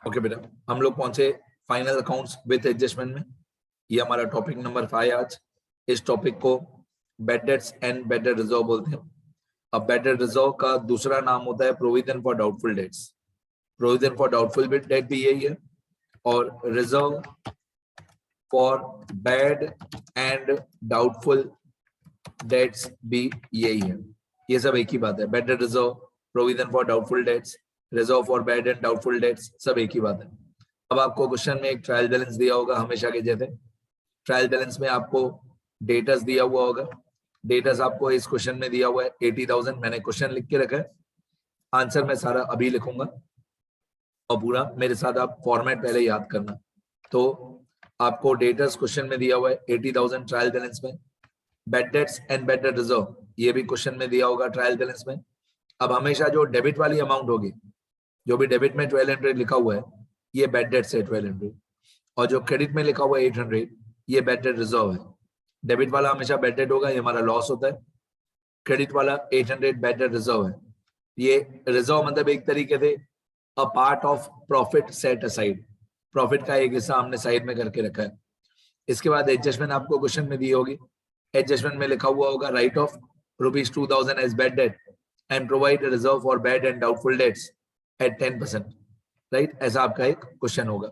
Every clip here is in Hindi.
ओके बेटा, हम लोग पहुंचे फाइनल अकाउंट्स विद एडजस्टमेंट में। ये हमारा टॉपिक नंबर 5 आज। इस टॉपिक को bad debts and bad debt reserve बोलते हैं। अब बैड डेट रिजर्व का दूसरा नाम होता है provision for doubtful debts. Provision for doubtful debt भी यही है और reserve for bad and doubtful dates भी यही है। ये सब एक ही बात है। Bad debt reserve, provision for doubtful debts, reserve for bad and doubtful dates, सब एक ही बात है। अब आपको क्वेश्चन में एक ट्रायल बैलेंस दिया होगा हमेशा के जैसे। ट्रायल बैलेंस में आपको डेटस दिया हुआ होगा। डेटस आपको इस क्वेश्चन में दिया हुआ है 80,000। मैंने क्वेश्चन लिख के रखा है, आंसर मैं सारा अभी लिखूंगा और पूरा मेरे साथ आप फॉर्मेट पहले याद करना। तो आपको डेटस क्वेश्चन में दिया हुआ है 80,000 ट्रायल बैलेंस में। Bad debts and bad debt reserve ये भी क्वेश्चन में दिया होगा ट्रायल बैलेंस में। अब हमेशा जो डेबिट वाली अमाउंट होगी, जो भी डेबिट में 1200 लिखा हुआ है, ये बैड डेट से 1200, और जो क्रेडिट में लिखा हुआ है 800, ये बैड डेट रिजर्व है। डेबिट वाला हमेशा बैड डेट होगा, ये हमारा लॉस होता है। क्रेडिट वाला 800 बैड डेट रिजर्व है। ये रिजर्व मतलब एक तरीके से a part of profit set aside, profit का एक हिस्सा हमने साइड में करके रखा है। इसके बाद एडजस्टमेंट आपको क्वेश्चन में दी होगी। एडजस्टमेंट में लिखा हुआ होगा write off ₹2,000 as bad debt and provide reserve for bad and doubtful debts at 10%, right. ऐसा आपका एक क्वेश्चन होगा।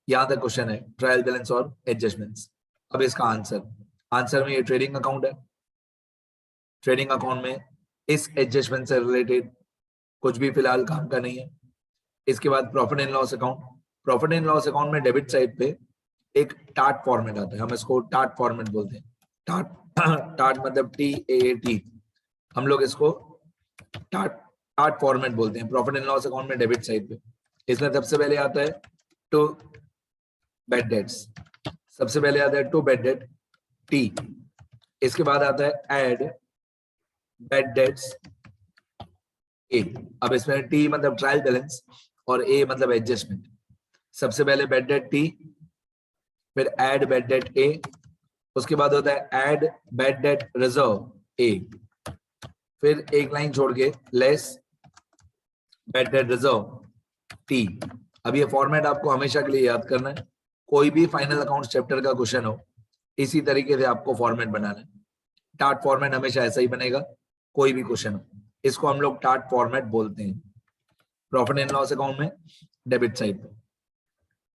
यहां तक क्वेश्चन है ट्रायल बैलेंस और एडजस्टमेंट्स। अब इसका आंसर में ये ट्रेडिंग अकाउंट है। ट्रेडिंग अकाउंट में इस एडजस्टमेंट से रिलेटेड कुछ भी फिलहाल काम का नहीं है। इसके बाद profit and loss account. Profit and loss account में डेबिट साइड पे एक टाट फॉर्मेट आता है, हम इसको टाट फॉर्मेट बोलते हैं। टाट मतलब TAAT, हम लोग इसको टाट फॉर्मेट बोलते हैं। प्रॉफिट एंड लॉस अकाउंट में डेबिट साइड पे इसमें सबसे पहले आता है टू बैड डेट्स, सबसे पहले आता है टू बैड डेट T। इसके बाद आता है एड बैड डेट्स A। अब इसमें T मतलब ट्रायल बैलेंस और A मतलब एडजस्टमेंट। सबसे पहले बैड डेट T, फिर एड बैड डेट A, उसके बाद होता है add bad debt reserve A, फिर एक लाइन छोड़ के less bad debt reserve T। अब ये फॉर्मेट आपको हमेशा के लिए याद करना है। कोई भी फाइनल अकाउंट चैप्टर का क्वेश्चन हो, इसी तरीके से आपको फॉर्मेट बनाना है। टाट फॉर्मेट हमेशा ऐसा ही बनेगा, कोई भी क्वेश्चन हो, इसको हम लोग टाट फॉर्मेट बोलते हैं। प्रॉफिट एंड लॉस अकाउंट में डेबिट साइड पे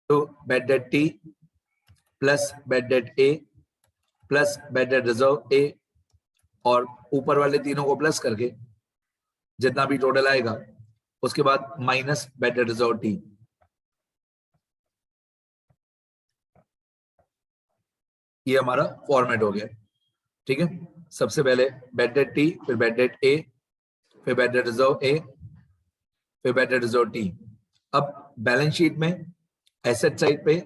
तो bad debt T plus bad debt A plus bad debt reserve A, और ऊपर वाले तीनों को प्लस करके जितना भी टोटल आएगा उसके बाद minus bad debt reserve T। ये हमारा फॉर्मेट हो गया, ठीक है। सबसे पहले बैड डेट T, फिर बैड डेट A, फिर बैड डेट रिजर्व A, फिर बैड डेट रिजर्व T। अब बैलेंस शीट में एसेट साइड पे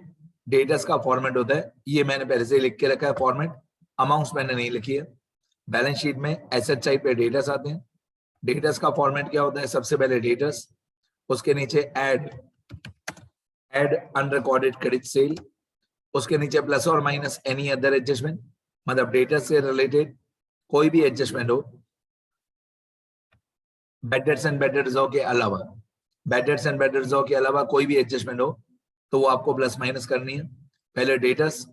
डेटस का फॉर्मेट होता है, ये मैंने पहले से लिख के रखा है फॉर्मेट, अमाउंट्स मैंने नहीं लिखी है। बैलेंस शीट में एसेट साइड पे डेटस आते हैं। डेटस का फॉर्मेट क्या होता है? सबसे पहले डेटस, उसके नीचे एड अनरिकॉर्डेड क्रेडिट सेल, उसके नीचे प्लस और माइनस एनी अदर एडजस्टमेंट, मतलब डेटस से रिलेटेड कोई भी एडजस्टमेंट हो bad debts and bad debt reserve के अलावा, bad debts and bad debt reserve के अलावा कोई भी एडजस्टमेंट हो तो वो आपको प्लस माइनस करनी है। पहले डेटस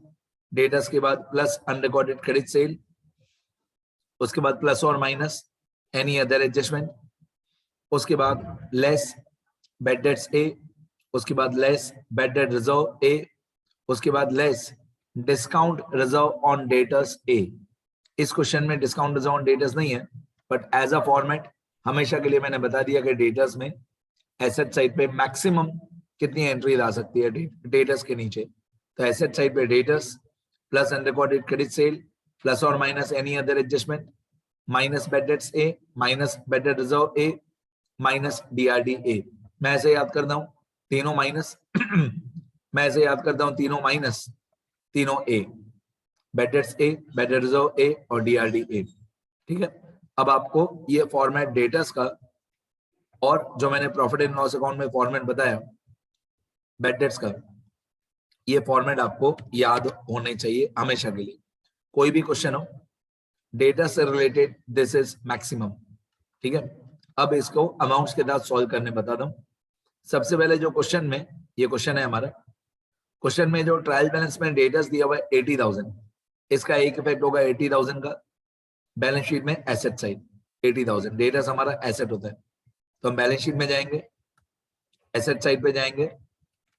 के बाद प्लस अनरिकॉर्डेड क्रेडिट सेल, उसके बाद प्लस और माइनस एनी अदर एडजस्टमेंट, उसके बाद लेस बैड डेट्स A, उसके बाद less bad debt reserve A, उसके बाद less discount reserve on debtors A। इस क्वेश्चन में डिस्काउंट रिजर्व ऑन डेटर्स नहीं है, बट एज अ फॉर्मेट हमेशा के लिए मैंने बता दिया कि डेटर्स में एसेट साइड पे मैक्सिमम कितनी एंट्री आ सकती है डेटर्स के नीचे। तो एसेट साइड पे debtors plus unrecorded credit sale plus और minus any other adjustment minus bad debts A minus bad debt reserve A minus DRD A। मैं ऐसे याद करता हूं तीनों माइनस मैं ऐसे याद करता हूं तीनों माइनस तीनों A, bad debts A, bad debt reserve A और DRD A, ठीक है। अब आपको ये फॉर्मेट डेटर्स का और जो मैंने प्रॉफिट एंड लॉस अकाउंट में फॉर्मेट बताया बैड डेट्स का, ये फॉर्मेट आपको याद होने चाहिए हमेशा के लिए। कोई भी क्वेश्चन हो डेटा से रिलेटेड, दिस इज मैक्सिमम, ठीक है। अब इसको अमाउंट्स के साथ सॉल्व करने बताता हूं। सबसे पहले जो क्वेश्चन में ये क्वेश्चन है हमारा। क्वेश्चन में जो ट्रायल बैलेंस में डेटस दिया हुआ है 80,000, इसका एक इफेक्ट होगा 80,000 का बैलेंस शीट में एसेट साइड। 80,000 डेटस हमारा एसेट होता है, तो हम बैलेंस शीट में जाएंगे, एसेट साइड पे जाएंगे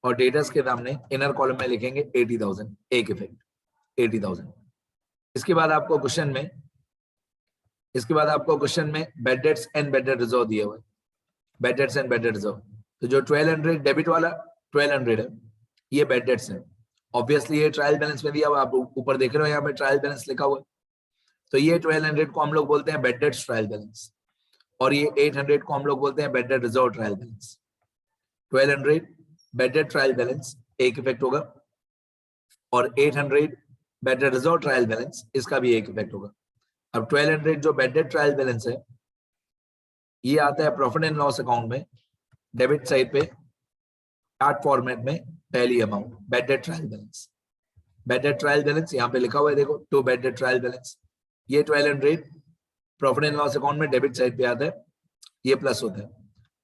और डेटस के सामने इनर कॉलम में लिखेंगे 80,000, एक इफेक्ट 80,000। इसके बाद आपको क्वेश्चन में bad debts and bad debt reserve दिया हुआ है, bad debts and bad debt reserve. तो जो 1200 डेबिट वाला 1200 है, ये बैड डेट्स है। ऑब्वियसली ये ट्रायल बैलेंस में दिया हुआ, आप ऊपर देख रहे हो यहाँ पे ट्रायल बैलेंस लिखा हुआ है, तो ये 1200 को हम लोग बोलते हैं बैड डेट्स ट्रायल बैलेंस, और ये 800 को हम लोग बोलते हैं bad debt reserve trial balance. 1200 bad debt trial balance एक इफेक्ट होगा, और 800 bad debt reserve trial balance, इसका भी एक इफेक्ट होगा। अब 1200 जो बैड डेट ट्रायल बैलेंस है, ये आता है प्रॉफिट एंड लॉस अकाउंट में डेबिट साइड पे चार्ट फॉर्मेट में पहली amount bad debt trial balance. Bad debt trial balance यहाँ पे लिखा हुआ है, देखो, to bad debt trial balance. ये 1200 प्रॉफिट एंड लॉस अकाउंट में डेबिट साइड पे आता है, ये प्लस होता है।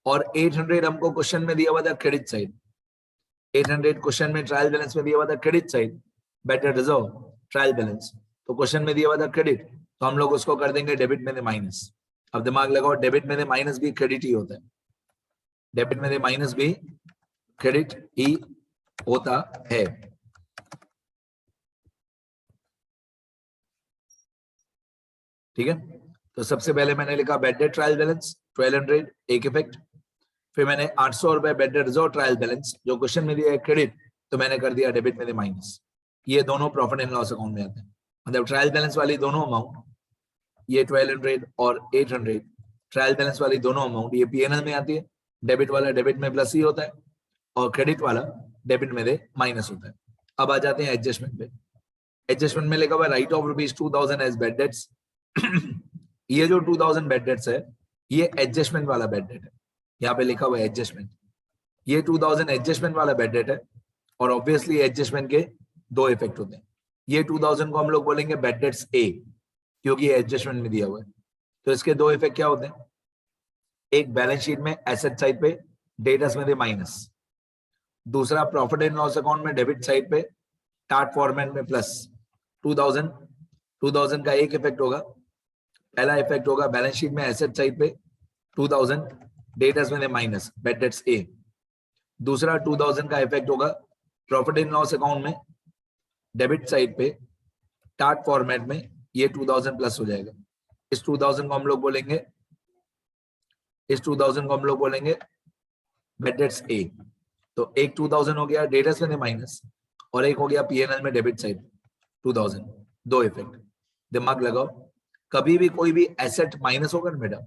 और 800 हमको क्वेश्चन में दिया हुआ था क्रेडिट साइड। 800 क्वेश्चन में ट्रायल बैलेंस में दिया हुआ था credit side, bad debt reserve trial balance. तो क्वेश्चन में दिया हुआ था क्रेडिट, तो हम लोग उसको कर देंगे डेबिट में माइनस। अब दिमाग लगाओ, डेबिट में माइनस भी क्रेडिट ही होता है, डेबिट में माइनस भी क्रेडिट ही होता है। ठीक है, तो सबसे पहले मैंने लिखा बैड डेट ट्रायल बैलेंस 1200 एक इफेक्ट, फिर मैंने 800 रुपए bad debt reserve trial balance, जो क्वेश्चन में दिया है क्रेडिट, तो मैंने कर दिया डेबिट में माइनस। ये दोनों प्रॉफिट एंड लॉस अकाउंट में आते हैं, मतलब ट्रायल बैलेंस वाली दोनों अमाउंट, ये 1200 और 800 ट्रायल बैलेंस वाली दोनों अमाउंट ये पीएनएल में आती है। डेबिट वाला डेबिट में प्लस ही होता है, और क्रेडिट वाला डेबिट में माइनस होता है। अब आ जाते हैं एडजस्टमेंट पे। एडजस्टमेंट में लिखा हुआ write off ₹2000 as bad debts. ये जो 2000 बैड डेट्स है, ये एडजस्टमेंट वाला बैड डेट है, यहाँ पे लिखा हुआ है एडजस्टमेंट। ये 2000 एडजस्टमेंट वाला बैड डेट है, और ऑब्वियसली एडजस्टमेंट के दो इफेक्ट होते हैं। ये 2000 को हम लोग बोलेंगे बैड डेट्स ए, क्योंकि ये एडजस्टमेंट में दिया हुआ है। तो इसके दो इफेक्ट क्या होते हैं, एक बैलेंस शीट में एसेट साइड पे डेटस में माइनस, दूसरा प्रॉफिट एंड लॉस अकाउंट में डेबिट साइड पे चार्ट फॉर्मेट में प्लस। 2000 का एक इफेक्ट होगा, पहला इफेक्ट होगा बैलेंस शीट में एसेट साइड पे 2000 डेटस में माइनस बैड डेट्स ए। दूसरा 2000 का इफेक्ट होगा प्रॉफिट एंड लॉस अकाउंट में डेबिट साइड पे चार्ट फॉर्मेट में, ये 2000 प्लस हो जाएगा। इस 2000 को हम लोग बोलेंगे बैड डेट्स ए। तो एक 2000 हो गया डेटस में माइनस, और एक हो गया पीएनएल में डेबिट साइड 2000, दो इफेक्ट। दिमाग लगाओ, कभी भी कोई भी एसेट माइनस होगा ना बेटा,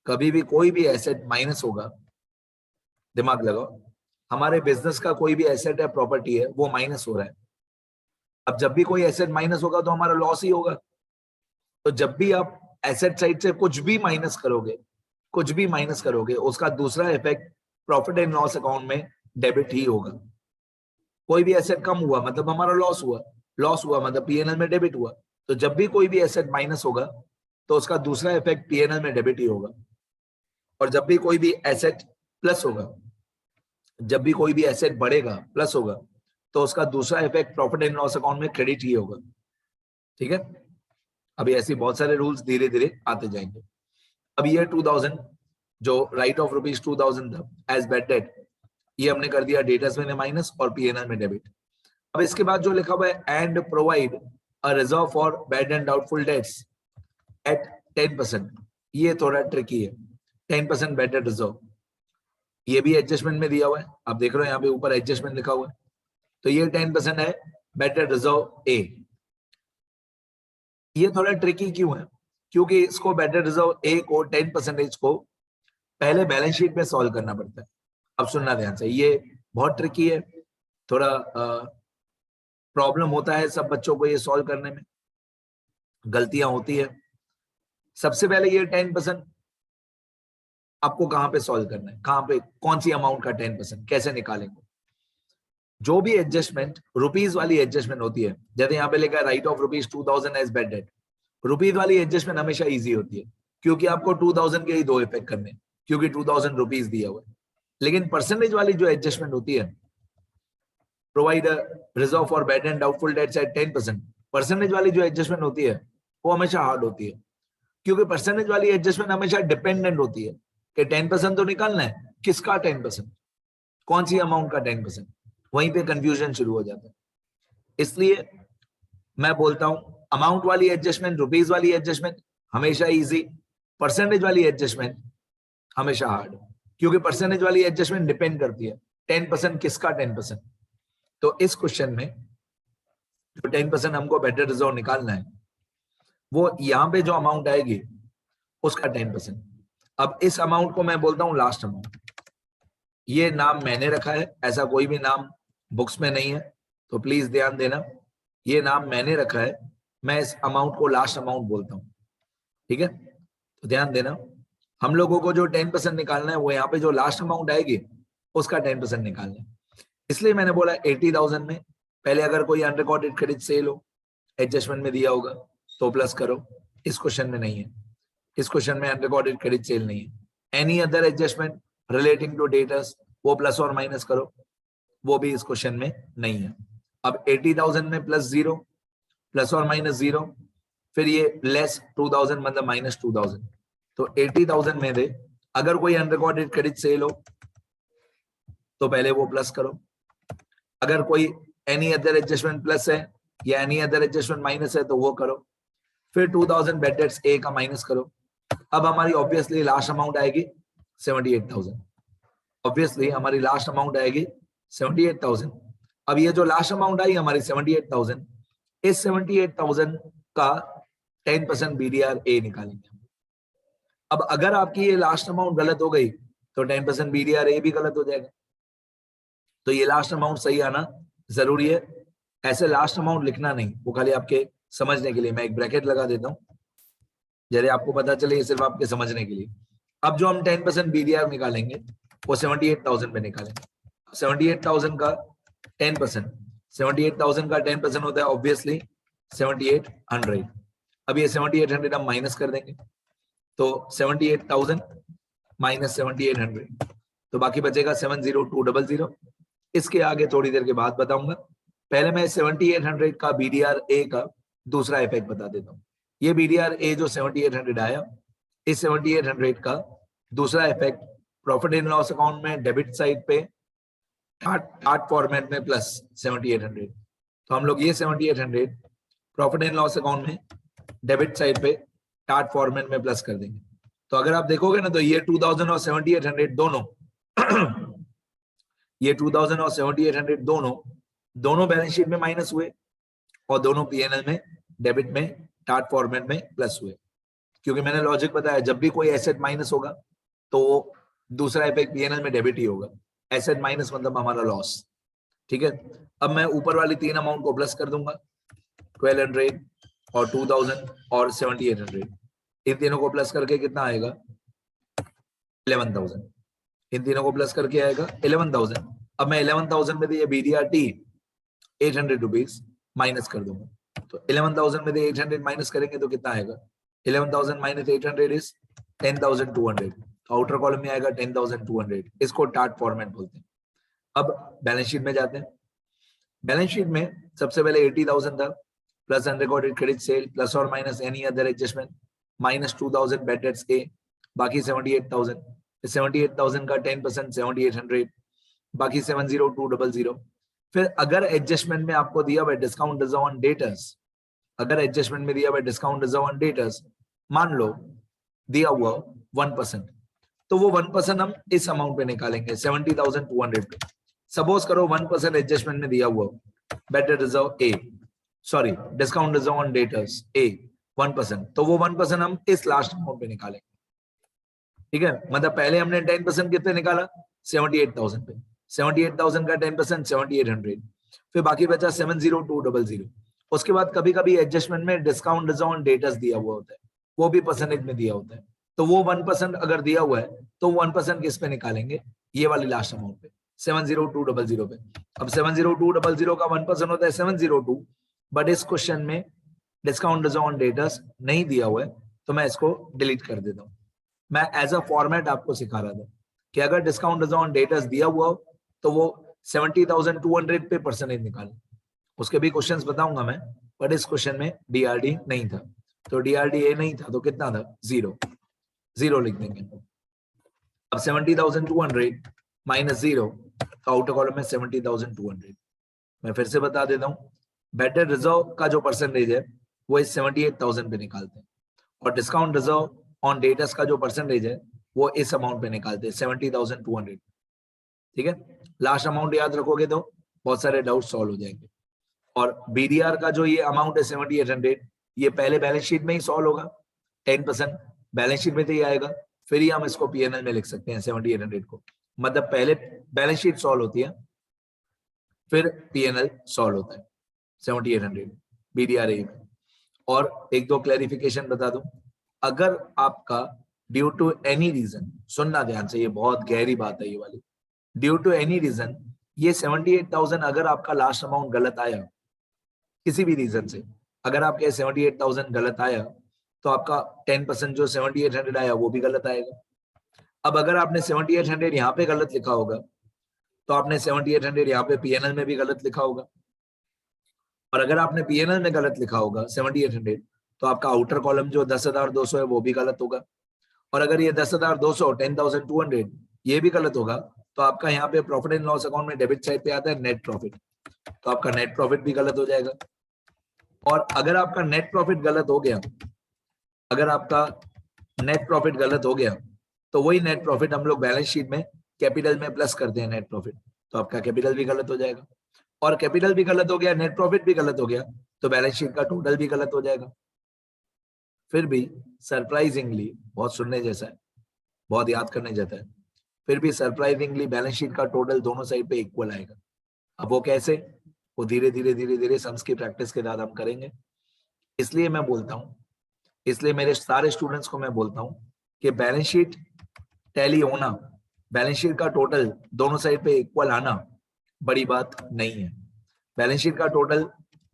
कभी भी कोई भी एसेट माइनस होगा, दिमाग लगाओ, हमारे बिजनेस का कोई भी एसेट है, प्रॉपर्टी है, वो माइनस हो रहा है। अब जब भी कोई एसेट माइनस होगा तो हमारा लॉस ही होगा। तो जब भी आप एसेट साइड से कुछ भी माइनस करोगे, उसका दूसरा effect profit and loss account में डेबिट ही होगा। कोई भी एसेट कम हुआ मतलब हमारा लॉस हुआ मतलब पीएनएल में डेबिट हुआ। तो जब भी कोई भी एसेट माइनस होगा तो उसका दूसरा इफेक्ट पीएनएल में डेबिट ही होगा। और जब भी कोई भी एसेट प्लस होगा, जब भी कोई भी एसेट बढ़ेगा प्लस होगा, तो उसका दूसरा effect profit and loss account में क्रेडिट ही होगा। ठीक है, अभी ऐसे बहुत सारे रूल्स धीरे धीरे आते जाएंगे। अब ये 2000 जो राइट ऑफ ₹2000 था एज बैड डेट, ये हमने कर दिया डेटस में माइनस और पीएनएल में डेबिट। अब इसके बाद जो लिखा हुआ है and provide a reserve for bad and doubtful debts at 10%, ये थोड़ा ट्रिकी है। 10% बैड डेट रिजर्व, ये भी एडजस्टमेंट में दिया हुआ है, आप देख रहे हो यहाँ पे ऊपर एडजस्टमेंट लिखा हुआ है। तो ये 10% है बैड डेट रिजर्व ए। ये थोड़ा ट्रिकी क्यों है, क्योंकि इसको बैड डेट रिजर्व ए को 10% को पहले बैलेंस शीट में सॉल्व करना पड़ता है। अब सुनना ध्यान से, ये बहुत ट्रिकी है, थोड़ा प्रॉब्लम होता है सब बच्चों को ये सॉल्व करने में, गलतियां होती है। सबसे पहले ये 10% आपको कहां पे सॉल्व करना है, कहां पे, कौन सी अमाउंट का 10% कैसे निकालेंगे। जो भी एडजस्टमेंट रुपीज वाली एडजस्टमेंट होती है, जैसे यहाँ पे लिखा है write off ₹2000 as bad debt, rupees वाली एडजस्टमेंट हमेशा इजी होती है, क्योंकि आपको 2000 के ही दो इफेक्ट करने, क्योंकि 2000 रुपीज दिया हुआ है। लेकिन परसेंटेज वाली जो एडजस्टमेंट होती है provide reserve for bad and doubtful debts at 10%। Percentage वाली जो एडजस्टमेंट होती है वो हमेशा हार्ड होती है, क्योंकि परसेंटेज वाली एडजस्टमेंट हमेशा डिपेंडेंट होती है कि 10% तो निकालना है, किसका 10%, कौन सी अमाउंट का 10%, वहीं पे कंफ्यूजन शुरू हो जाता है। इसलिए मैं बोलता हूं अमाउंट वाली एडजस्टमेंट, रुपीज वाली एडजस्टमेंट हमेशा इजी, परसेंटेज वाली एडजस्टमेंट हमेशा हार्ड, क्योंकि परसेंटेज वाली एडजस्टमेंट डिपेंड करती है 10% किसका 10%। तो इस क्वेश्चन में जो 10% हमको बेटर रिजर्व निकालना है वो यहां पे जो अमाउंट आएगी उसका 10%। अब इस अमाउंट को मैं बोलता हूं लास्ट अमाउंट। ये नाम मैंने रखा है, ऐसा कोई भी नाम बुक्स में नहीं है, तो प्लीज ध्यान देना, ये नाम मैंने रखा है, मैं इस अमाउंट को लास्ट अमाउंट बोलता हूं, ठीक है। तो ध्यान देना, हम लोगों को जो 10% निकालना है वो यहाँ पे जो लास्ट अमाउंट आएगी उसका 10% निकालना है। इसलिए मैंने बोला 80,000 में पहले अगर कोई अनरिकॉर्डेड क्रेडिट सेल हो, एडजस्टमेंट में दिया होगा तो प्लस करो, इस क्वेश्चन में नहीं है, इस क्वेश्चन में अनरिकॉर्डेड क्रेडिट सेल नहीं है। Any other adjustment relating to debtors वो प्लस और माइनस करो, वो भी इस क्वेश्चन में नहीं है। अब 80,000 में प्लस 0, प्लस और माइनस 0, फिर ये लेस 2,000 मतलब माइनस 2,000, तो 80,000 में दे अगर कोई अनरिकॉर्डेड क्रेडिट सेल हो तो पहले वो प्लस करो, अगर कोई एनी अदर एडजस्टमेंट प्लस है या एनी अदर एडजस्टमेंट माइनस है तो वो करो, फिर 2,000 बैड डेट्स ए का माइनस करो। अब हमारी ऑब्वियसली लास्ट अमाउंट आएगी 78,000, ऑब्वियसली हमारी लास्ट अमाउंट आएगी 78,000। अब ये जो लास्ट अमाउंट आई हमारी 78,000, इस 78,000 का 10% बीडीआर ए निकालेंगे। अब अगर आपकी ये लास्ट अमाउंट गलत हो गई तो 10% बीडीआर ए भी गलत हो जाएगा, तो ये लास्ट अमाउंट सही आना जरूरी है। ऐसे लास्ट अमाउंट लिखना नहीं, वो खाली आपके समझने के लिए, मैं एक ब्रैकेट लगा देता हूं जरे आपको पता चले, ये सिर्फ आपके समझने के लिए। अब जो हम 10% बीडीआर निकालेंगे वो 78,000 पे निकालेंगे। 78,000 का 10%, 78,000 का 10% होता है ऑब्वियसली 7,800। अब ये 7,800 हम माइनस कर देंगे, तो 78,000 माइनस 7,800, तो बाकी बचेगा 70200। इसके आगे थोड़ी देर के बाद बताऊंगा, पहले मैं 7,800 का बीडीआर ए का दूसरा इफेक्ट बता देता हूँ। ये बीडीआर ए जो 7,800 आया, इस 7,800 का दूसरा effect profit and loss account में डेबिट साइड पे चार्ट फॉर्मेट में प्लस 7,800, तो हम लोग ये 7,800 प्रॉफिट एंड लॉस अकाउंट में डेबिट साइड पे चार्ट फॉर्मेट में प्लस कर देंगे। तो अगर आप देखोगे ना तो ये 2,000 और 7,800 दोनों ये 2,000 और 7,800 दोनों बैलेंस शीट में माइनस हुए और दोनों पीएनएल में डेबिट में चार्ट फॉर्मेट में प्लस हुए, क्योंकि मैंने लॉजिक बताया जब भी कोई एसेट माइनस होगा तो दूसरा इफेक्ट पीएनएल में डेबिट ही होगा, एसेट माइनस मतलब हमारा लॉस, ठीक है। अब मैं ऊपर वाली तीन अमाउंट को प्लस कर दूंगा, 1,200 और 2,000 और 7,800, इन तीनों को प्लस करके कितना आएगा 11,000, इन तीनों को प्लस करके आएगा 11,000। अब मैं 11,000 में ये बीडीआर टी 800 रुपीज माइनस कर दूंगा, तो 11,000 में 800 माइनस करेंगे तो कितना आएगा 11,000 माइनस 800 इज 10,200, तो आउटर कॉलम में आएगा 10,200, इसको टार्ट फॉर्मेट बोलते हैं। अब बैलेंस शीट में जाते हैं, बैलेंस शीट में सबसे पहले 80,000 था plus unrecorded credit sale plus और minus any other adjustment minus 2,000 bad debts A, बाकी 78,000, 78,000 का 10% 7,800, बाकी 70200। फिर अगर एडजस्टमेंट में आपको दिया हुआ डिस्काउंट रिजर्व ऑन डेटर्स, अगर एडजस्टमेंट में दिया हुआ डिस्काउंट रिजर्व ऑन डेटर्स मान लो दिया हुआ 1%, तो वो 1% हम इस अमाउंट पे निकालेंगे 70,200 पे। सपोज करो 1% एडजस्टमेंट में दिया हुआ better reserve A, sorry discount reserve on debtors A 1%, तो वो 1% हम इस लास्ट अमाउंट पे निकालेंगे, ठीक है। मतलब पहले हमने 10% कितने निकाला 78,000 पे, 78,000 का 10% 7,800, फिर बाकी बचा 70200। उसके बाद कभी कभी एडजस्टमेंट में डिस्काउंट रिजर्व ऑन डेटर्स दिया हुआ होता है, वो भी परसेंटेज में दिया होता है, तो वो 1% अगर दिया हुआ है तो 1% किस पे निकालेंगे ये वाली लास्ट अमाउंट पे 70200 पे। अब 70200 का 1% होता है 702, बट इस क्वेश्चन में डिस्काउंट रिजर्व ऑन डेटर्स नहीं दिया हुआ है तो मैं इसको डिलीट कर देता हूँ। मैं एज अ फॉर्मेट आपको सिखा रहा था कि अगर डिस्काउंट रिजर्व ऑन डेटर्स दिया हुआ हो तो वो 70,200 पे परसेंटेज निकाले। उसके भी क्वेश्चंस बताऊंगा मैं, बट इस क्वेश्चन में डीआरडी नहीं था, तो डीआरडी ए नहीं था तो कितना था, 0 0 लिख देंगे। अब 70,200 माइनस 0, तो आउटर कॉलम में 70,200। मैं फिर से बता देता हूँ, बेटर रिजर्व का जो परसेंटेज है वो इस 78,000 पे निकालते हैं, और डिस्काउंट रिजर्व ऑन डेटर्स का जो परसेंटेज है वो इस अमाउंट पे निकालते हैं, 70,200। ठीक है, लास्ट अमाउंट याद रखोगे तो बहुत सारे डाउट सॉल्व हो जाएंगे। और बीडीआर का जो ये अमाउंट है 7800, ये पहले बैलेंस शीट में ही सॉल्व होगा, 10% बैलेंस शीट में तो ही आएगा, फिर ही हम इसको पीएनएल में लिख सकते हैं 7800 को। मतलब पहले बैलेंस शीट सॉल्व होती है, फिर पीएनएल सॉल्व होता है 7800 बीडीआर ए में। और एक दो क्लैरिफिकेशन बता दूं, अगर आपका ड्यू टू एनी रीजन, सुनना ध्यान से, ये बहुत गहरी बात है ये वाली, ड्यू टू एनी रीजन ये 78,000 अगर आपका लास्ट अमाउंट गलत आया किसी भी रीजन से, अगर आपके 78,000 गलत आया तो आपका 10% जो 7800 आया वो भी गलत आएगा। अब अगर आपने 7800 यहाँ पे गलत लिखा होगा तो आपने 7800 यहाँ पे पीएनएल में भी गलत लिखा होगा, और अगर आपने पीएनएल में गलत लिखा होगा 7800, तो आपका आउटर कॉलम जो 10,200 है वो भी गलत होगा, और अगर ये 10,200 10,200 ये भी गलत होगा तो आपका यहाँ पे प्रॉफिट एंड लॉस अकाउंट में डेबिट साइड पे आता है नेट प्रॉफिट, तो आपका नेट प्रॉफिट भी गलत हो जाएगा। और अगर आपका नेट प्रॉफिट गलत हो गया, अगर आपका नेट प्रॉफिट गलत हो गया तो वही नेट प्रॉफिट हम लोग बैलेंस शीट में कैपिटल में प्लस करते हैं नेट प्रॉफिट, तो आपका कैपिटल भी गलत हो जाएगा, और कैपिटल भी गलत हो गया, नेट प्रॉफिट भी गलत हो गया, तो बैलेंस शीट का टोटल भी गलत हो जाएगा। फिर भी सरप्राइजिंगली, बहुत सुनने जैसा है, बहुत याद करने जैसा है, फिर भी सरप्राइजिंगली बैलेंस शीट का टोटल दोनों साइड पे इक्वल आएगा। अब वो कैसे, वो धीरे धीरे सम्स की प्रैक्टिस के बाद हम करेंगे। इसलिए मैं बोलता हूँ, इसलिए मेरे सारे स्टूडेंट्स को मैं बोलता हूँ कि बैलेंस शीट टैली होना, बैलेंस शीट का टोटल दोनों साइड पे इक्वल आना बड़ी बात नहीं है। बैलेंस शीट का टोटल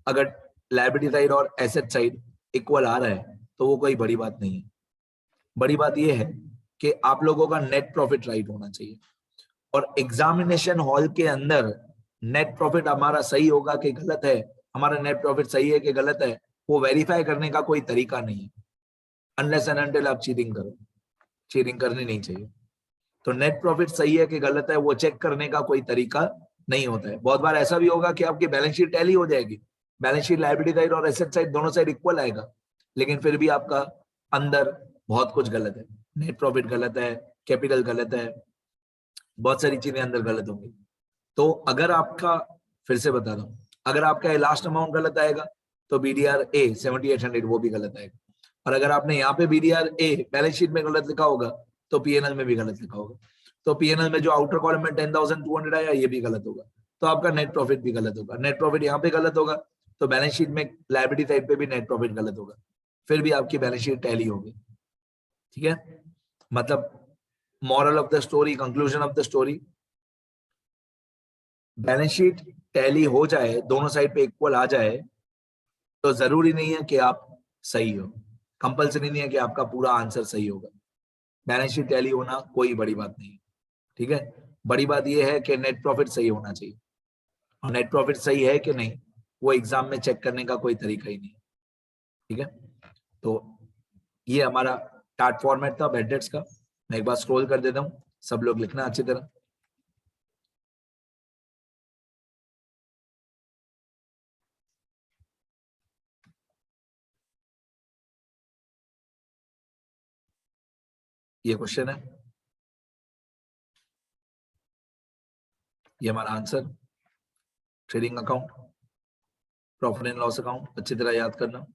अगर लायबिलिटी साइड और एसेट साइड इक्वल आ रहा है तो वो कोई बड़ी बात नहीं है। बड़ी बात ये है कि आप लोगों का नेट प्रॉफिट राइट होना चाहिए, और एग्जामिनेशन हॉल के अंदर नेट प्रॉफिट हमारा सही होगा कि गलत है, हमारा नेट प्रॉफिट सही है कि गलत है, वो वेरीफाई करने का कोई तरीका नहीं है, अनलेस एंड अनटिल आप चीटिंग करो। चीटिंग करनी नहीं चाहिए। तो नेट प्रॉफिट सही है कि गलत है वो चेक करने का कोई तरीका नहीं होता है। बहुत बार ऐसा भी होगा कि आपकी बैलेंस शीट टैली हो जाएगी, बैलेंस शीट लायबिलिटी साइड और एसेट साइड दोनों साइड इक्वल आएगा, लेकिन फिर भी आपका अंदर बहुत कुछ गलत है, नेट प्रॉफिट गलत है, कैपिटल गलत है, बहुत सारी चीजें अंदर गलत होंगी। तो अगर आपका, फिर से बता दूं, अगर आपका लास्ट अमाउंट गलत आएगा तो बीडीआर ए 7800 वो भी गलत आएगा, और अगर आपने यहाँ पे बीडीआर ए बैलेंस शीट में गलत लिखा होगा तो पीएनएल में भी गलत लिखा होगा, तो पीएनएल में जो आउटर कॉलम में 10,200 आया ये भी गलत होगा, तो आपका नेट प्रॉफिट भी गलत होगा। नेट प्रॉफिट यहाँ पे गलत होगा तो बैलेंस शीट में लायबिलिटी साइड पे भी नेट प्रॉफिट गलत होगा, फिर भी आपकी बैलेंस शीट टैली होगी। ठीक है, मतलब moral of the story, conclusion of the story, balance sheet tally हो जाए, दोनों साइड पे इक्वल आ जाए, तो जरूरी नहीं है कि आप सही हो, कंपल्सरी नहीं है कि आपका पूरा आंसर सही होगा। बैलेंस शीट टैली होना कोई बड़ी बात नहीं है। ठीक है, बड़ी बात यह है कि नेट प्रॉफिट सही होना चाहिए, और नेट प्रॉफिट सही है कि नहीं वो एग्जाम में चेक करने का कोई तरीका ही नहीं। ठीक है, तो ये हमारा टार्ट फॉर्मेट था बैड डेट्स का। मैं एक बार स्क्रॉल कर देता हूँ, सब लोग लिखना अच्छी तरह। ये क्वेश्चन है, ये हमारा answer, trading account, profit and loss account अच्छी तरह याद करना,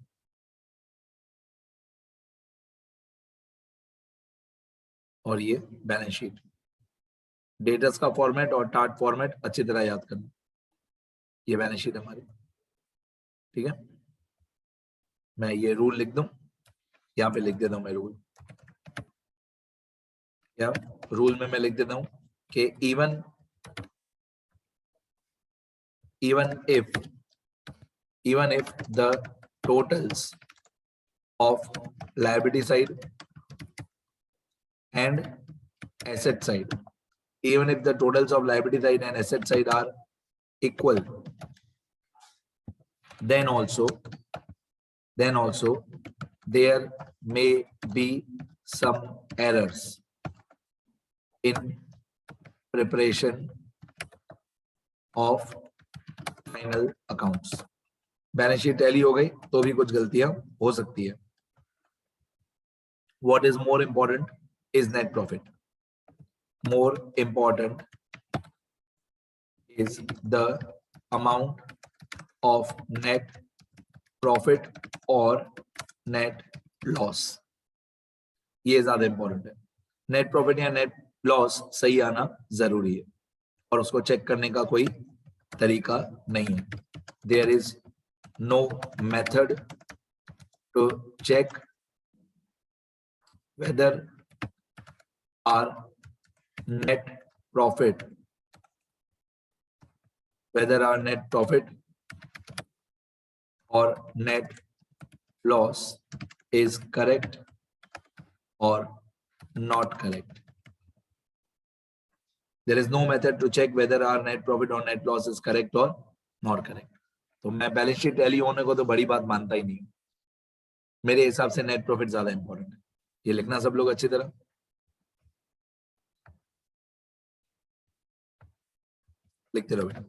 और ये बैलेंस शीट, डेटर्स का फॉर्मेट और टार्ट फॉर्मेट अच्छी तरह याद करना, ये बैलेंस शीट हमारी। ठीक है, मैं ये रूल लिख दूं, यहाँ पे लिख देता हूं मैं रूल, या रूल में मैं लिख देता हूं कि even if the totals of liability side and asset side even if the totals of liability side and asset side are equal, then also there may be some errors in preparation of final accounts. Balance sheet tally हो गई तो भी कुछ गलतियां हो सकती है. What is more important is net profit. More important is the amount of net profit or net loss. ये ज्यादा इंपॉर्टेंट है. नेट प्रॉफिट या नेट लॉस सही आना जरूरी है और उसको चेक करने का कोई तरीका नहीं है. There is no method to check whether our net profit or net loss is correct or not correct. There is no method to check whether our net profit or net loss is correct or not correct. तो मैं बैलेंस शीट टैली होने को तो बड़ी बात मानता ही नहीं. मेरे हिसाब से नेट प्रॉफिट ज्यादा इंपॉर्टेंट है. ये लिखना सब लोग अच्छी तरह लिखते रहो बेटा.